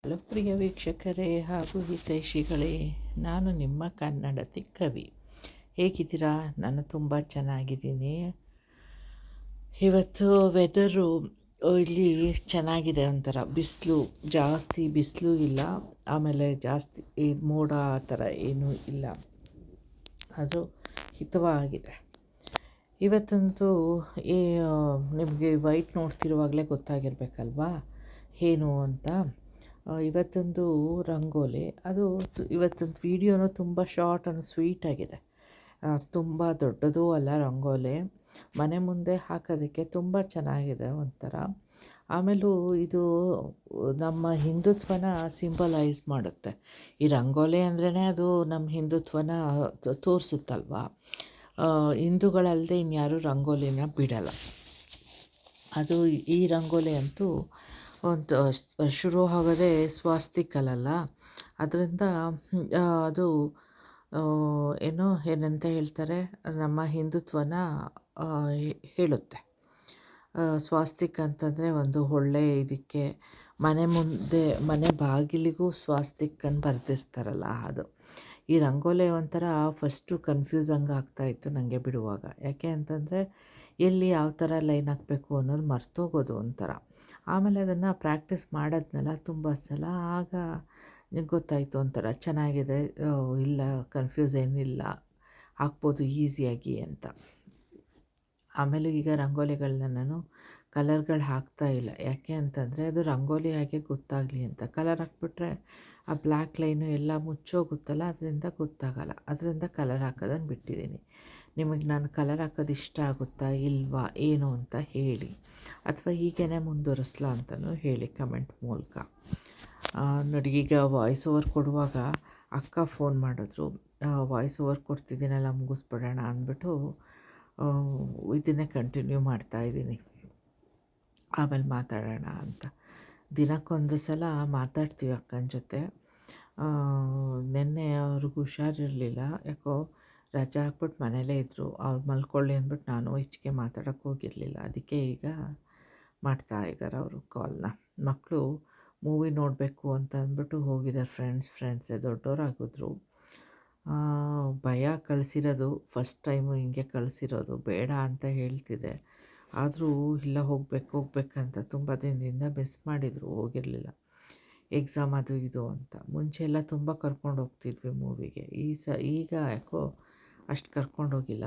Hello ಪ್ರಿಯ ವೀಕ್ಷಕರೇ ಹಾಗೂ ಹಿತೈಷಿಗಳೇ, ನಾನು ನಿಮ್ಮ ಕನ್ನಡತಿ ಕವಿ. ಹೇಗಿದ್ದೀರಾ? ನಾನು ತುಂಬ ಚೆನ್ನಾಗಿದ್ದೀನಿ. ಇವತ್ತು ವೆದರು ಇಲ್ಲಿ ಚೆನ್ನಾಗಿದೆ, ಒಂಥರ ಬಿಸಿಲು, ಜಾಸ್ತಿ ಬಿಸಿಲು ಇಲ್ಲ, ಆಮೇಲೆ ಜಾಸ್ತಿ ಮೋಡ ಆ ಥರ ಏನೂ ಇಲ್ಲ, ಅದು ಹಿತವಾಗಿದೆ. ಇವತ್ತಂತೂ ಈ ನಿಮಗೆ ವೈಟ್ ನೋಡ್ತಿರುವಾಗಲೇ ಗೊತ್ತಾಗಿರಬೇಕಲ್ವಾ ಏನು ಅಂತ. ಇವತ್ತೊಂದು ರಂಗೋಲಿ, ಅದು ಇವತ್ತೊಂದು ವೀಡಿಯೋನೂ ತುಂಬ ಶಾರ್ಟ್ ಆ್ಯಂಡ್ ಸ್ವೀಟಾಗಿದೆ. ತುಂಬ ದೊಡ್ಡದೂ ಅಲ್ಲ ರಂಗೋಲಿ, ಮನೆ ಮುಂದೆ ಹಾಕೋದಕ್ಕೆ ತುಂಬ ಚೆನ್ನಾಗಿದೆ ಒಂಥರ. ಆಮೇಲೂ ಇದು ನಮ್ಮ ಹಿಂದುತ್ವನ ಸಿಂಬಲೈಸ್ ಮಾಡುತ್ತೆ. ಈ ರಂಗೋಲಿ ಅಂದ್ರೇ ಅದು ನಮ್ಮ ಹಿಂದುತ್ವನ ತೋರಿಸುತ್ತಲ್ವ. ಹಿಂದೂಗಳಲ್ಲದೆ ಇನ್ಯಾರೂ ರಂಗೋಲಿನ ಬಿಡಲ್ಲ. ಅದು ಈ ರಂಗೋಲಿ ಅಂತೂ ಒಂದು ಶುರು ಆಗೋದೇ ಸ್ವಾಸ್ತಿಕಲ್ಲ, ಅದರಿಂದ ಅದು ಏನಂತ ಹೇಳ್ತಾರೆ, ನಮ್ಮ ಹಿಂದುತ್ವನ ಹೇಳುತ್ತೆ. ಸ್ವಾಸ್ತಿಕ್ ಅಂತಂದರೆ ಒಂದು ಒಳ್ಳೆಯ ಇದಕ್ಕೆ ಮನೆ ಮುಂದೆ ಮನೆ ಬಾಗಿಲಿಗೂ ಸ್ವಾಸ್ತಿಕ್ ಅಂತ ಬರೆದಿರ್ತಾರಲ್ಲ ಅದು. ಈ ರಂಗೋಲಿ ಒಂಥರ ಫಸ್ಟು ಕನ್ಫ್ಯೂಸಂಗ್ ಆಗ್ತಾಯಿತ್ತು ನನಗೆ ಬಿಡುವಾಗ. ಯಾಕೆ ಅಂತಂದರೆ ಎಲ್ಲಿ ಯಾವ ಥರ ಲೈನ್ ಹಾಕಬೇಕು ಅನ್ನೋದು ಮರ್ತೋಗೋದು ಒಂಥರ. ಆಮೇಲೆ ಅದನ್ನು ಪ್ರಾಕ್ಟೀಸ್ ಮಾಡೋದ್ನಲ್ಲ ತುಂಬ ಸಲ, ಆಗ ಗೊತ್ತಾಯಿತು ಒಂಥರ ಚೆನ್ನಾಗಿದೆ, ಇಲ್ಲ ಕನ್ಫ್ಯೂಸ್ ಏನಿಲ್ಲ, ಹಾಕ್ಬೋದು ಈಸಿಯಾಗಿ ಅಂತ. ಆಮೇಲೆ ಈಗ ರಂಗೋಲಿಗಳನ್ನ ನಾನು ಕಲರ್ಗಳು ಹಾಕ್ತಾಯಿಲ್ಲ. ಯಾಕೆ ಅಂತಂದರೆ ಅದು ರಂಗೋಲಿ ಹಾಗೆ ಗೊತ್ತಾಗಲಿ ಅಂತ. ಕಲರ್ ಹಾಕ್ಬಿಟ್ರೆ ಆ ಬ್ಲ್ಯಾಕ್ ಲೈನು ಎಲ್ಲ ಮುಚ್ಚೋಗುತ್ತಲ್ಲ, ಅದರಿಂದ ಗೊತ್ತಾಗಲ್ಲ. ಅದರಿಂದ ಕಲರ್ ಹಾಕೋದನ್ನು ಬಿಟ್ಟಿದ್ದೀನಿ. ನಿಮಗೆ ನಾನು ಕಲರ್ ಹಾಕೋದು ಇಷ್ಟ ಆಗುತ್ತಾ ಇಲ್ವಾ ಏನು ಅಂತ ಹೇಳಿ, ಅಥವಾ ಹೀಗೇ ಮುಂದುವರಿಸ್ಲಾ ಅಂತಲೂ ಹೇಳಿ ಕಮೆಂಟ್ ಮೂಲಕ. ನೋಡಿ, ಈಗ ವಾಯ್ಸ್ ಓವರ್ ಕೊಡುವಾಗ ಅಕ್ಕ ಫೋನ್ ಮಾಡಿದ್ರು. ವಾಯ್ಸ್ ಓವರ್ ಕೊಡ್ತಿದ್ದೀನಲ್ಲ, ಮುಗಿಸ್ಬಿಡೋಣ ಅಂದ್ಬಿಟ್ಟು ಇದನ್ನೇ ಕಂಟಿನ್ಯೂ ಮಾಡ್ತಾಯಿದ್ದೀನಿ, ಆಮೇಲೆ ಮಾತಾಡೋಣ ಅಂತ. ದಿನಕ್ಕೊಂದು ಸಲ ಮಾತಾಡ್ತೀವಿ ಅಕ್ಕನ ಜೊತೆ. ನಿನ್ನೆ ಅವ್ರಿಗೆ ಹುಷಾರಿರಲಿಲ್ಲ, ಯಾಕೋ ರಜೆ ಹಾಕ್ಬಿಟ್ಟು ಮನೇಲೇ ಇದ್ದರು. ಅವ್ರು ಮಲ್ಕೊಳ್ಳಿ ಅಂದ್ಬಿಟ್ಟು ನಾನು ಈಚೆಗೆ ಮಾತಾಡೋಕ್ಕೆ ಹೋಗಿರಲಿಲ್ಲ. ಅದಕ್ಕೆ ಈಗ ಮಾಡ್ತಾ ಇದ್ದಾರೆ ಅವರು ಕಾಲ್ನ. ಮಕ್ಕಳು ಮೂವಿ ನೋಡಬೇಕು ಅಂತ ಅಂದ್ಬಿಟ್ಟು ಹೋಗಿದ್ದಾರೆ, ಫ್ರೆಂಡ್ಸೇ ದೊಡ್ಡವರಾಗಿದ್ರು. ಭಯ ಕಳಿಸಿರೋದು, ಫಸ್ಟ್ ಟೈಮು ಹಿಂಗೆ ಕಳಿಸಿರೋದು, ಬೇಡ ಅಂತ ಹೇಳ್ತಿದ್ದೆ. ಆದರೂ ಇಲ್ಲ ಹೋಗ್ಬೇಕಂತ ತುಂಬ ದಿನದಿಂದ ಮಿಸ್ ಮಾಡಿದರು, ಹೋಗಿರಲಿಲ್ಲ. ಎಕ್ಸಾಮ್ ಅದು ಇದು ಅಂತ. ಮುಂಚೆ ಎಲ್ಲ ತುಂಬ ಕರ್ಕೊಂಡು ಹೋಗ್ತಿದ್ವಿ ಮೂವಿಗೆ. ಈಗ ಯಾಕೋ ಅಷ್ಟು ಕರ್ಕೊಂಡೋಗಿಲ್ಲ.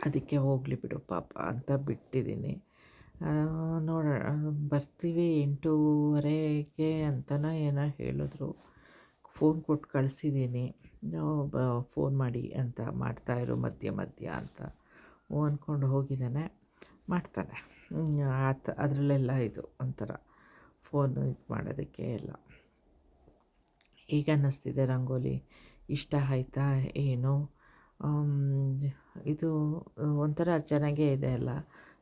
ಅದಕ್ಕೆ ಹೋಗಲಿ ಬಿಡು ಪಾಪ ಅಂತ ಬಿಟ್ಟಿದ್ದೀನಿ. ನೋಡೋಣ, ಬರ್ತೀವಿ 8:30 ಅಂತನೋ ಏನೋ ಹೇಳಿದ್ರು. ಫೋನ್ ಕೊಟ್ಟು ಕಳಿಸಿದ್ದೀನಿ, ಫೋನ್ ಮಾಡಿ ಅಂತ, ಮಾಡ್ತಾಯಿರು ಮಧ್ಯ ಅಂತ ಅಂದ್ಕೊಂಡು ಹೋಗಿದ್ದಾನೆ. ಮಾಡ್ತಾನೆ ಅದರಲ್ಲೆಲ್ಲ ಇದು ಒಂಥರ ಫೋನು ಇದು ಮಾಡೋದಕ್ಕೆ ಎಲ್ಲ. ಈಗ ಅನ್ನಿಸ್ತಿದೆ ರಂಗೋಲಿ ಇಷ್ಟ ಆಯ್ತಾ ಏನೋ. ಇದು ಒಂಥರ ಚೆನ್ನಾಗೇ ಇದೆ ಅಲ್ಲ,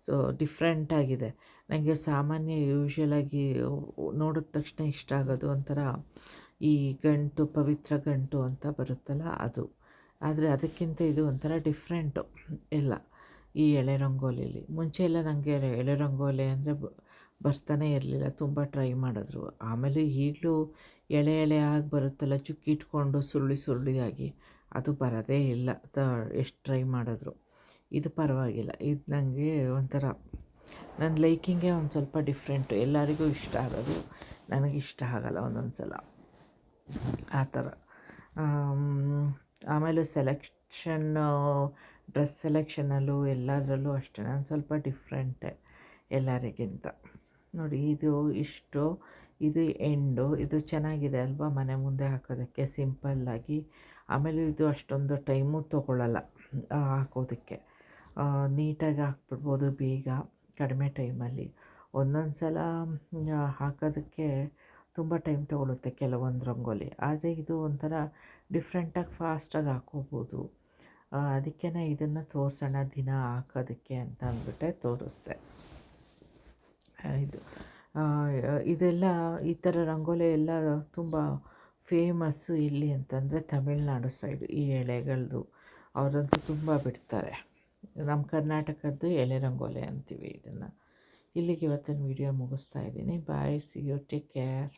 ಸೊ ಡಿಫ್ರೆಂಟಾಗಿದೆ. ನನಗೆ ಸಾಮಾನ್ಯ ಯೂಶ್ವಲಾಗಿ ನೋಡಿದ ತಕ್ಷಣ ಇಷ್ಟ ಆಗೋದು ಒಂಥರ ಈ ಗಂಟು, ಪವಿತ್ರ ಗಂಟು ಅಂತ ಬರುತ್ತಲ್ಲ ಅದು. ಆದರೆ ಅದಕ್ಕಿಂತ ಇದು ಒಂಥರ ಡಿಫ್ರೆಂಟು ಎಲ್ಲ ಈ ಎಳೆ ರಂಗೋಲಿಲಿ. ಮುಂಚೆ ಎಲ್ಲ ನನಗೆ ಎಳೆ ರಂಗೋಲಿ ಅಂದರೆ ಬರ್ತಾನೆ ಇರಲಿಲ್ಲ, ತುಂಬ ಟ್ರೈ ಮಾಡಿದ್ರು. ಆಮೇಲೆ ಈಗಲೂ ಎಳೆ ಆಗಿ ಬರುತ್ತಲ್ಲ, ಚುಕ್ಕಿಟ್ಕೊಂಡು ಸುರುಳಿ ಅದು ಬರೋದೇ ಇಲ್ಲ, ಎಷ್ಟು ಟ್ರೈ ಮಾಡಿದ್ರು. ಇದು ಪರವಾಗಿಲ್ಲ, ಇದು ನನಗೆ ಒಂಥರ ನನ್ನ ಲೈಕಿಂಗೇ ಒಂದು ಸ್ವಲ್ಪ ಡಿಫ್ರೆಂಟು. ಎಲ್ಲರಿಗೂ ಇಷ್ಟ ಆಗೋದು, ನನಗಿಷ್ಟ ಆಗಲ್ಲ ಒಂದೊಂದು ಸಲ ಆ ಥರ. ಆಮೇಲೆ ಡ್ರೆಸ್ ಸೆಲೆಕ್ಷನಲ್ಲೂ ಎಲ್ಲದರಲ್ಲೂ ಅಷ್ಟೇ ನಾನು ಸ್ವಲ್ಪ ಡಿಫ್ರೆಂಟೇ ಎಲ್ಲರಿಗಿಂತ. ನೋಡಿ, ಇದು ಎಂಡು, ಇದು ಚೆನ್ನಾಗಿದೆ ಅಲ್ವಾ ಮನೆ ಮುಂದೆ ಹಾಕೋದಕ್ಕೆ ಸಿಂಪಲ್ಲಾಗಿ. ಆಮೇಲೆ ಇದು ಅಷ್ಟೊಂದು ಟೈಮು ತೊಗೊಳ್ಳಲ್ಲ ಹಾಕೋದಕ್ಕೆ, ನೀಟಾಗಿ ಹಾಕ್ಬಿಡ್ಬೋದು ಬೇಗ, ಕಡಿಮೆ ಟೈಮಲ್ಲಿ. ಒಂದೊಂದು ಸಲ ಹಾಕೋದಕ್ಕೆ ತುಂಬ ಟೈಮ್ ತೊಗೊಳುತ್ತೆ ಕೆಲವೊಂದು ರಂಗೋಲಿ, ಆದರೆ ಇದು ಒಂಥರ ಡಿಫ್ರೆಂಟಾಗಿ ಫಾಸ್ಟಾಗಿ ಹಾಕ್ಕೋಬೋದು. ಅದಕ್ಕೆ ಇದನ್ನು ತೋರಿಸೋಣ ದಿನ ಹಾಕೋದಕ್ಕೆ ಅಂತ ಅಂದ್ಬಿಟ್ಟೆ ತೋರಿಸ್ದೆ. ಇದೆಲ್ಲ ಈ ಥರ ರಂಗೋಲಿ ಎಲ್ಲ ತುಂಬ ಫೇಮಸ್ಸು ಎಲ್ಲಿ ಅಂತಂದರೆ ತಮಿಳ್ನಾಡು ಸೈಡು. ಈ ಎಳೆಗಳದ್ದು ಅವರಂತೂ ತುಂಬ ಬಿಡ್ತಾರೆ. ನಮ್ಮ ಕರ್ನಾಟಕದ್ದು ಎಳೆ ರಂಗೋಲಿ ಅಂತೀವಿ ಇದನ್ನು. ಇಲ್ಲಿಗೆ ಇವತ್ತಿನ ವೀಡಿಯೋ ಮುಗಿಸ್ತಾ ಇದ್ದೀನಿ. ಬಾಯ್, ಸಿ ಯು, ಟೇಕ್ ಕೇರ್.